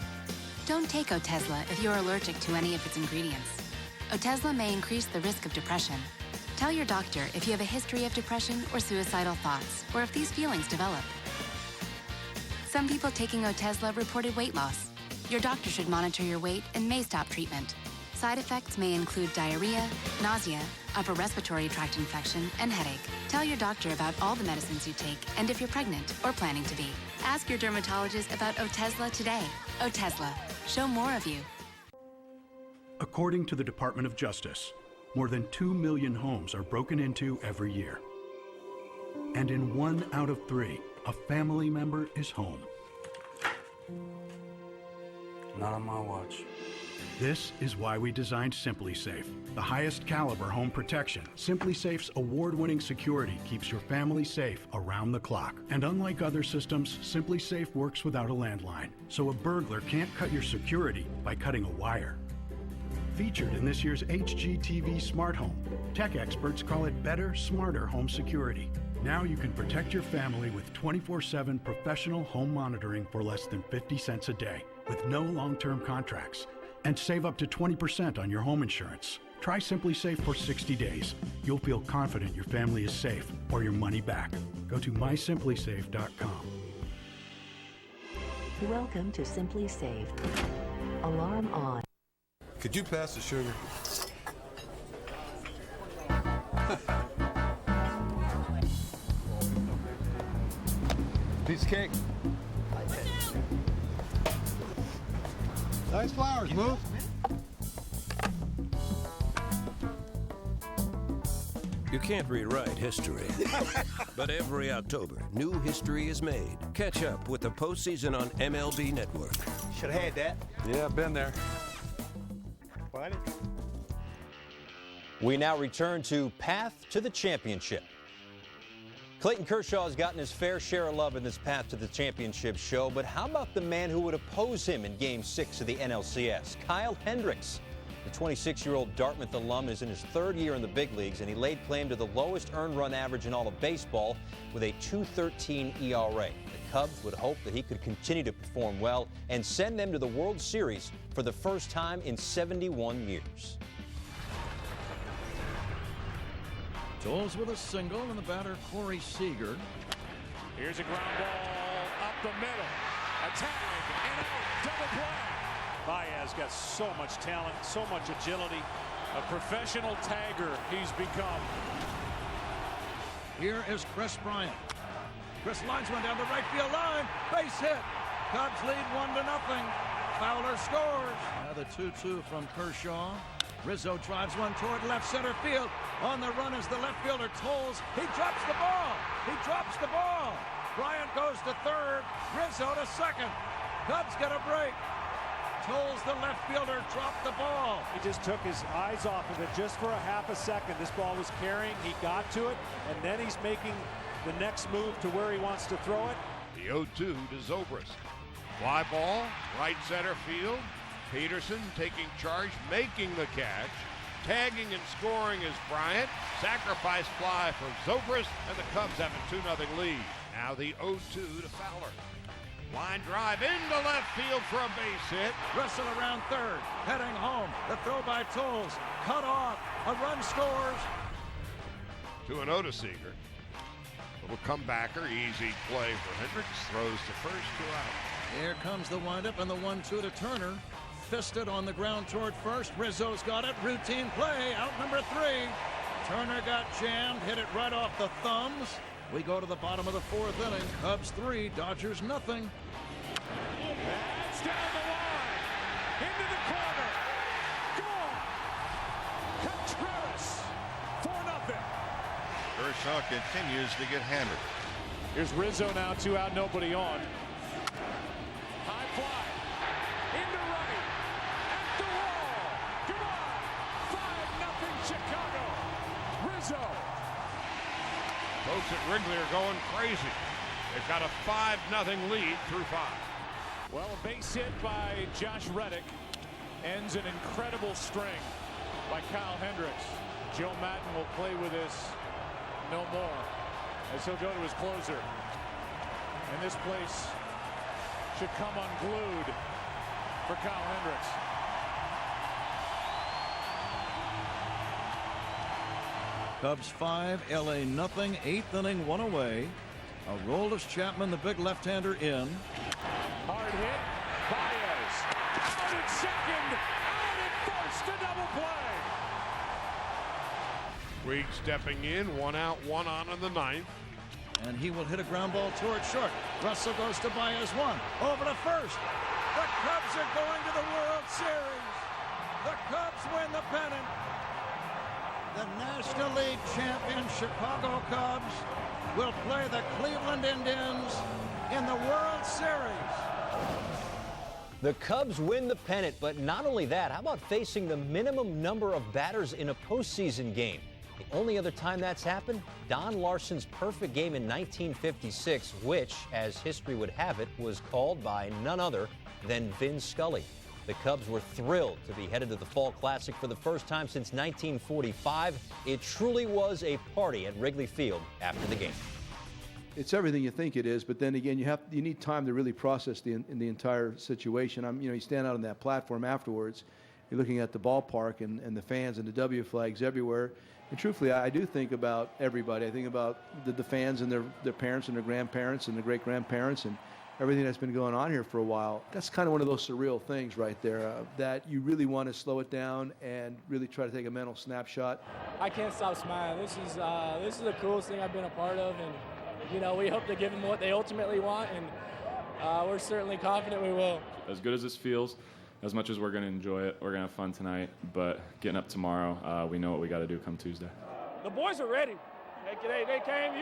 Don't take Otezla if you're allergic to any of its ingredients. Otezla may increase the risk of depression. Tell your doctor if you have a history of depression or suicidal thoughts, or if these feelings develop. Some people taking Otezla reported weight loss. Your doctor should monitor your weight and may stop treatment. Side effects may include diarrhea, nausea, upper respiratory tract infection, and headache. Tell your doctor about all the medicines you take and if you're pregnant or planning to be. Ask your dermatologist about Otezla today. Otezla. Show more of you. According to the Department of Justice, more than 2 million homes are broken into every year. And in 1 out of 3, a family member is home. Not on my watch. This is why we designed SimpliSafe, the highest caliber home protection. SimpliSafe's award-winning security keeps your family safe around the clock. And unlike other systems, SimpliSafe works without a landline, so a burglar can't cut your security by cutting a wire. Featured in this year's HGTV Smart Home, tech experts call it better, smarter home security. Now you can protect your family with 24/7 professional home monitoring for less than 50 cents a day, with no long-term contracts. And save up to 20% on your home insurance. Try SimpliSafe for 60 days. You'll feel confident your family is safe or your money back. Go to mysimplisafe.com. Welcome to SimpliSafe. Alarm on. Could you pass the sugar? Piece of cake. Nice flowers, move. You can't rewrite history. But every October, new history is made. Catch up with the postseason on MLB Network. Should have had that. Yeah, I've been there. What? We now return to Path to the Championship. Clayton Kershaw has gotten his fair share of love in this Path to the Championship show, but how about the man who would oppose him in Game 6 of the NLCS? Kyle Hendricks. The 26-year-old Dartmouth alum is in his 3rd year in the big leagues, and he laid claim to the lowest earned run average in all of baseball with a 2.13 ERA. The Cubs would hope that he could continue to perform well and send them to the World Series for the first time in 71 years. Toles with a single, and the batter, Corey Seager. Here's a ground ball up the middle. A tag and out. Double play. Baez got so much talent, so much agility. A professional tagger he's become. Here is Chris Bryant. Chris lines one down the right field line. Base hit. Cubs lead 1-0. Fowler scores. Now the 2-2 from Kershaw. Rizzo drives one toward left center field. On the run is the left fielder, Toles. He drops the ball. He drops the ball. Bryant goes to 3rd. Rizzo to 2nd. Cubs get a break. Toles, the left fielder, dropped the ball. He just took his eyes off of it just for a half a second. This ball was carrying. He got to it, and then he's making the next move to where he wants to throw it. The 0-2 to Zobrist. Fly ball, right center field. Peterson taking charge, making the catch. Tagging and scoring is Bryant. Sacrifice fly for Zobrist, and the Cubs have a 2-0 lead. Now the 0-2 to Fowler. Line drive into left field for a base hit. Russell around 3rd, heading home. The throw by Toles, cut off. A run scores. 2-0 to Seager. Little comebacker, easy play for Hendricks. Throws to first, 2 out. Here comes the windup and the 1-2 to Turner. Fisted on the ground toward first. Rizzo's got it. Routine play. Out number 3. Turner got jammed. Hit it right off the thumbs. We go to the bottom of the 4th inning. Cubs 3, Dodgers nothing. That's down the line. Into the corner. Gone. Contreras. 4-0. Kershaw continues to get hammered. Here's Rizzo now, 2 out, nobody on. High fly. Into right. At the wall. Come on. 5-0 Chicago. Rizzo. Folks at Wrigley are going crazy. They've got a 5-0 lead through 5. Well, a base hit by Josh Reddick ends an incredible string by Kyle Hendricks. Joe Madden will play with this no more as he'll go to his closer. And this place should come unglued for Kyle Hendricks. Cubs 5, LA nothing. 8th inning, 1 away. Aroldis Chapman, the big left-hander, in. Hard hit. Baez second, out at first, a double play. Puig stepping in, 1 out, 1 on in the 9th. And he will hit a ground ball towards short. Russell goes to Baez 1. Over to first. The Cubs are going to the World Series. The Cubs win the pennant. The National League champion Chicago Cubs will play the Cleveland Indians in the World Series. The Cubs win the pennant, but not only that, how about facing the minimum number of batters in a postseason game? The only other time that's happened, Don Larson's perfect game in 1956, which, as history would have it, was called by none other than Vin Scully. The Cubs were thrilled to be headed to the Fall Classic for the first time since 1945. It truly was a party at Wrigley Field after the game. It's everything you think it is, but then again, you need time to really process the entire situation. You stand out on that platform afterwards, you're looking at the ballpark and the fans and the W flags everywhere. And truthfully, I do think about everybody. I think about the fans and their parents and their grandparents and their great-grandparents and everything that's been going on here for a while. That's kind of one of those surreal things right there, that you really want to slow it down and really try to take a mental snapshot. I can't stop smiling. This is the coolest thing I've been a part of, and we hope to give them what they ultimately want, and we're certainly confident we will. As good as this feels, as much as we're going to enjoy it, we're going to have fun tonight, but getting up tomorrow, we know what we got to do come Tuesday. The boys are ready. They came,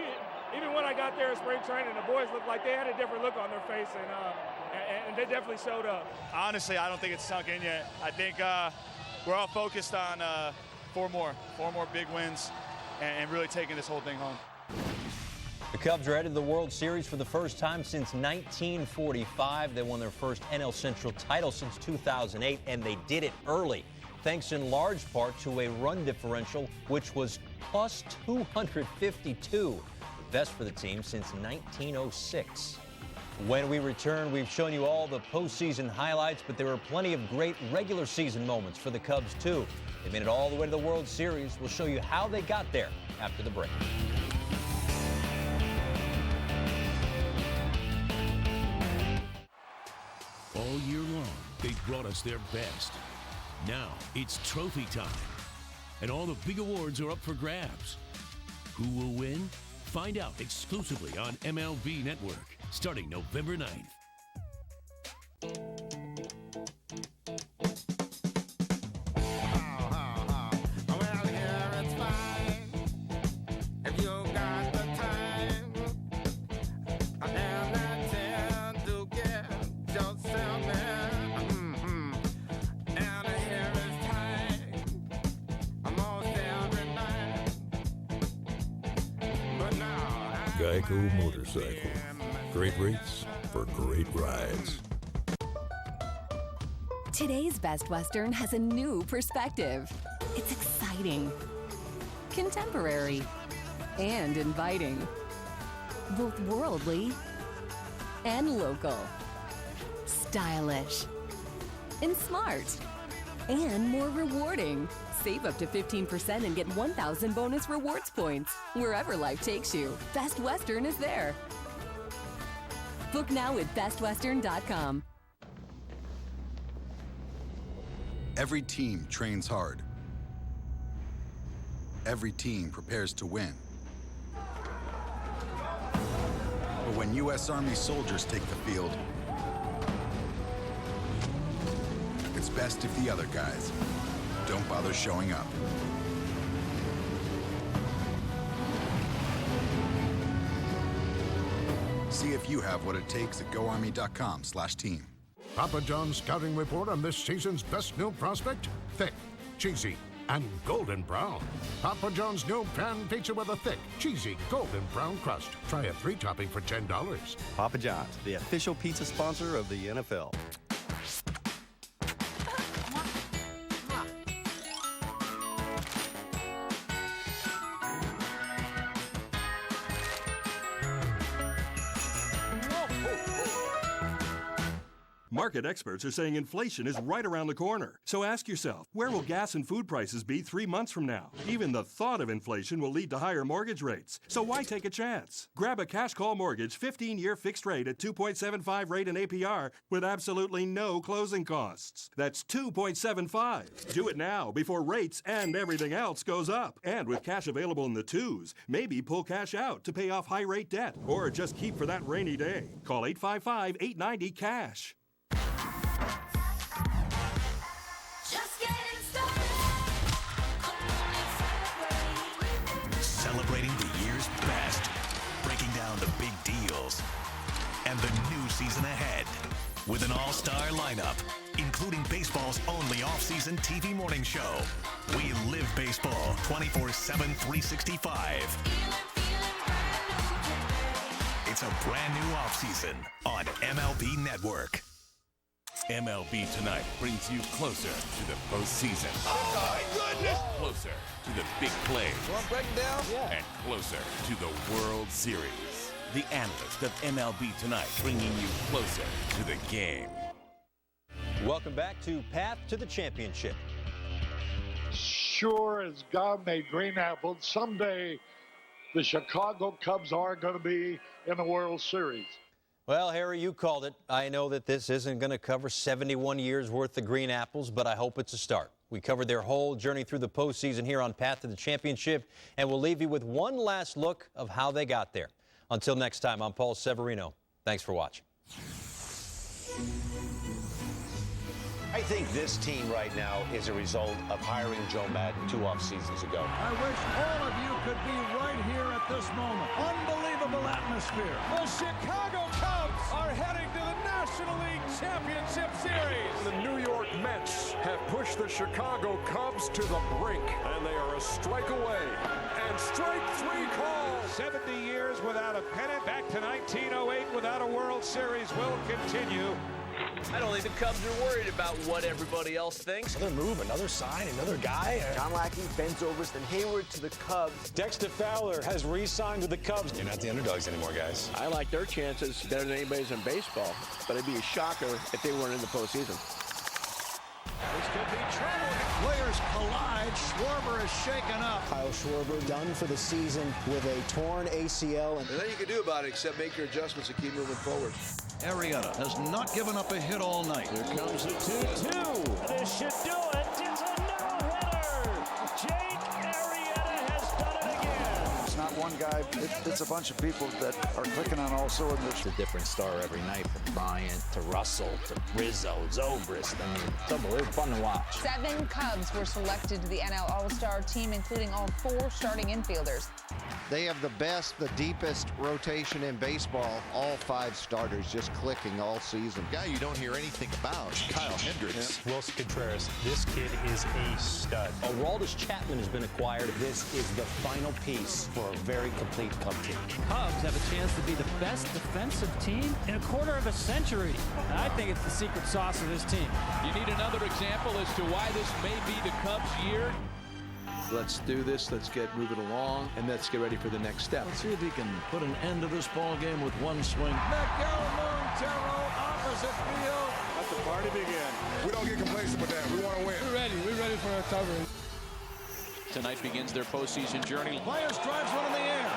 even when I got there in spring training, the boys looked like they had a different look on their face, and they definitely showed up. Honestly, I don't think it's sunk in yet. I think we're all focused on four more big wins and really taking this whole thing home. The Cubs are headed to the World Series for the first time since 1945. They won their first NL Central title since 2008, and they did it early, thanks in large part to a run differential, which was plus 252, the best for the team since 1906. When we return, we've shown you all the postseason highlights, but there were plenty of great regular season moments for the Cubs, too. They made it all the way to the World Series. We'll show you how they got there after the break. All year long, they've brought us their best. Now it's trophy time, and all the big awards are up for grabs. Who will win? Find out exclusively on MLB Network, starting November 9th. Geico Motorcycle. Great rates for great rides. Today's Best Western has a new perspective. It's exciting, contemporary, and inviting. Both worldly and local. Stylish and smart. And more rewarding. Save up to 15% and get 1,000 bonus rewards points. Wherever life takes you, Best Western is there. Book now at bestwestern.com. Every team trains hard. Every team prepares to win. But when U.S. Army soldiers take the field, it's best if the other guys don't bother showing up. See if you have what it takes at GoArmy.com/team. Papa John's scouting report on this season's best new prospect? Thick, cheesy, and golden brown. Papa John's new pan pizza with a thick, cheesy, golden brown crust. Try a 3-topping for $10. Papa John's, the official pizza sponsor of the NFL. Market experts are saying inflation is right around the corner. So ask yourself, where will gas and food prices be 3 months from now? Even the thought of inflation will lead to higher mortgage rates. So why take a chance? Grab a cash call mortgage 15-year fixed rate at 2.75 rate and APR with absolutely no closing costs. That's 2.75. Do it now before rates and everything else goes up. And with cash available in the twos, maybe pull cash out to pay off high-rate debt or just keep for that rainy day. Call 855-890-CASH. Celebrating the year's best, breaking down the big deals, and the new season ahead with an all-star lineup, including baseball's only off-season TV morning show. We live baseball 24/7, 365. It's a brand new off-season on MLB Network. MLB Tonight brings you closer to the postseason. Oh, my goodness! Closer to the big play. Want to break it down? Yeah. And closer to the World Series. The analyst of MLB Tonight bringing you closer to the game. Welcome back to Path to the Championship. Sure as God made green apples, someday the Chicago Cubs are going to be in the World Series. Well, Harry, you called it. I know that this isn't going to cover 71 years worth of green apples, but I hope it's a start. We covered their whole journey through the postseason here on Path to the Championship, and we'll leave you with one last look of how they got there. Until next time, I'm Paul Severino. Thanks for watching. I think this team right now is a result of hiring Joe Madden 2 off seasons ago. I wish all of you could be right here at this moment. Unbelievable atmosphere. The Chicago Cubs are heading to the National League Championship Series. The New York Mets have pushed the Chicago Cubs to the brink, and they are a strike away. And strike three call. 70 years without a pennant, back to 1908 without a World Series will continue. I don't think the Cubs are worried about what everybody else thinks. Another move, another sign, another guy. John Lackey, Ben Zobrist, and Hayward to the Cubs. Dexter Fowler has re-signed with the Cubs. You're not the underdogs anymore, guys. I like their chances better than anybody's in baseball, but it'd be a shocker if they weren't in the postseason. This could be trouble. Players collide. Schwarber is shaken up. Kyle Schwarber done for the season with a torn ACL. And nothing you can do about it except make your adjustments and keep moving forward. Arrieta has not given up a hit all night. Here comes the 2-2. This should do it. It's a no-hitter. Jake Arrieta has done it again. It's not one guy. It's a bunch of people that are clicking on all cylinders. It's a different star every night, from Bryant to Russell to Rizzo, Zobrist. I mean, it's fun to watch. 7 Cubs were selected to the NL All-Star team, including all 4 starting infielders. They have the best, the deepest rotation in baseball. All 5 starters just clicking all season. Guy you don't hear anything about, Kyle Hendricks. Yeah. Wilson Contreras, this kid is a stud. Aroldis Chapman has been acquired. This is the final piece for a very complete Cub team. Cubs have a chance to be the best defensive team in a quarter of a century. And I think it's the secret sauce of this team. You need another example as to why this may be the Cubs' year? Let's do this. Let's get moving along, and let's get ready for the next step. Let's see if he can put an end to this ball game with one swing. Miguel Montero, opposite field. Let the party begin. We don't get complacent with that. We want to win. We're ready for our coverage. Tonight begins their postseason journey. Players drives one in the air.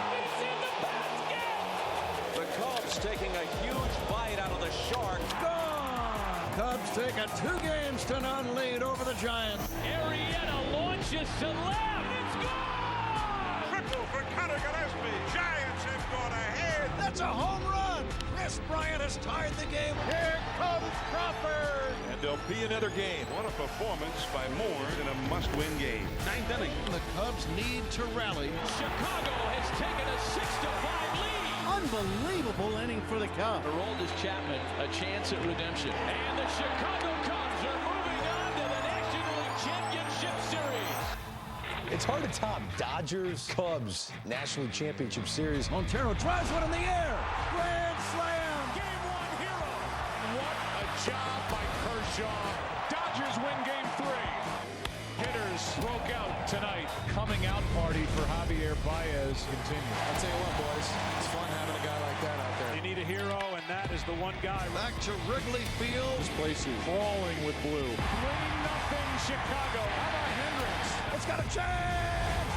The Cubs taking a huge bite out of the Shark. Gone. Cubs take a 2-0 lead over the Giants. Arrieta launches to left. It's gone! Triple for Cutter Gillespie. Giants have gone ahead. That's a home run. Chris Bryant has tied the game. Here comes Crawford. And there'll be another game. What a performance by more than a must-win game. 9th inning. The Cubs need to rally. Chicago has taken a 6-5 lead. Unbelievable inning for the Cubs. Aroldis Chapman, a chance at redemption. And the Chicago Cubs are moving on to the National League Championship Series. It's hard to top Dodgers, Cubs, National League Championship Series. Montero drives one in the air. Grand slam. Game 1 hero. What a job by Kershaw. Dodgers win Game 3. Hitters broke out tonight. Coming out party for Javier Baez continues. I'll tell you what, boys. It's fun having a guy like that out there. You need a hero, and that is is the one guy. Back to Wrigley Field. This place is crawling with blue. 3-0 Chicago. How about Hendricks? It's got a chance.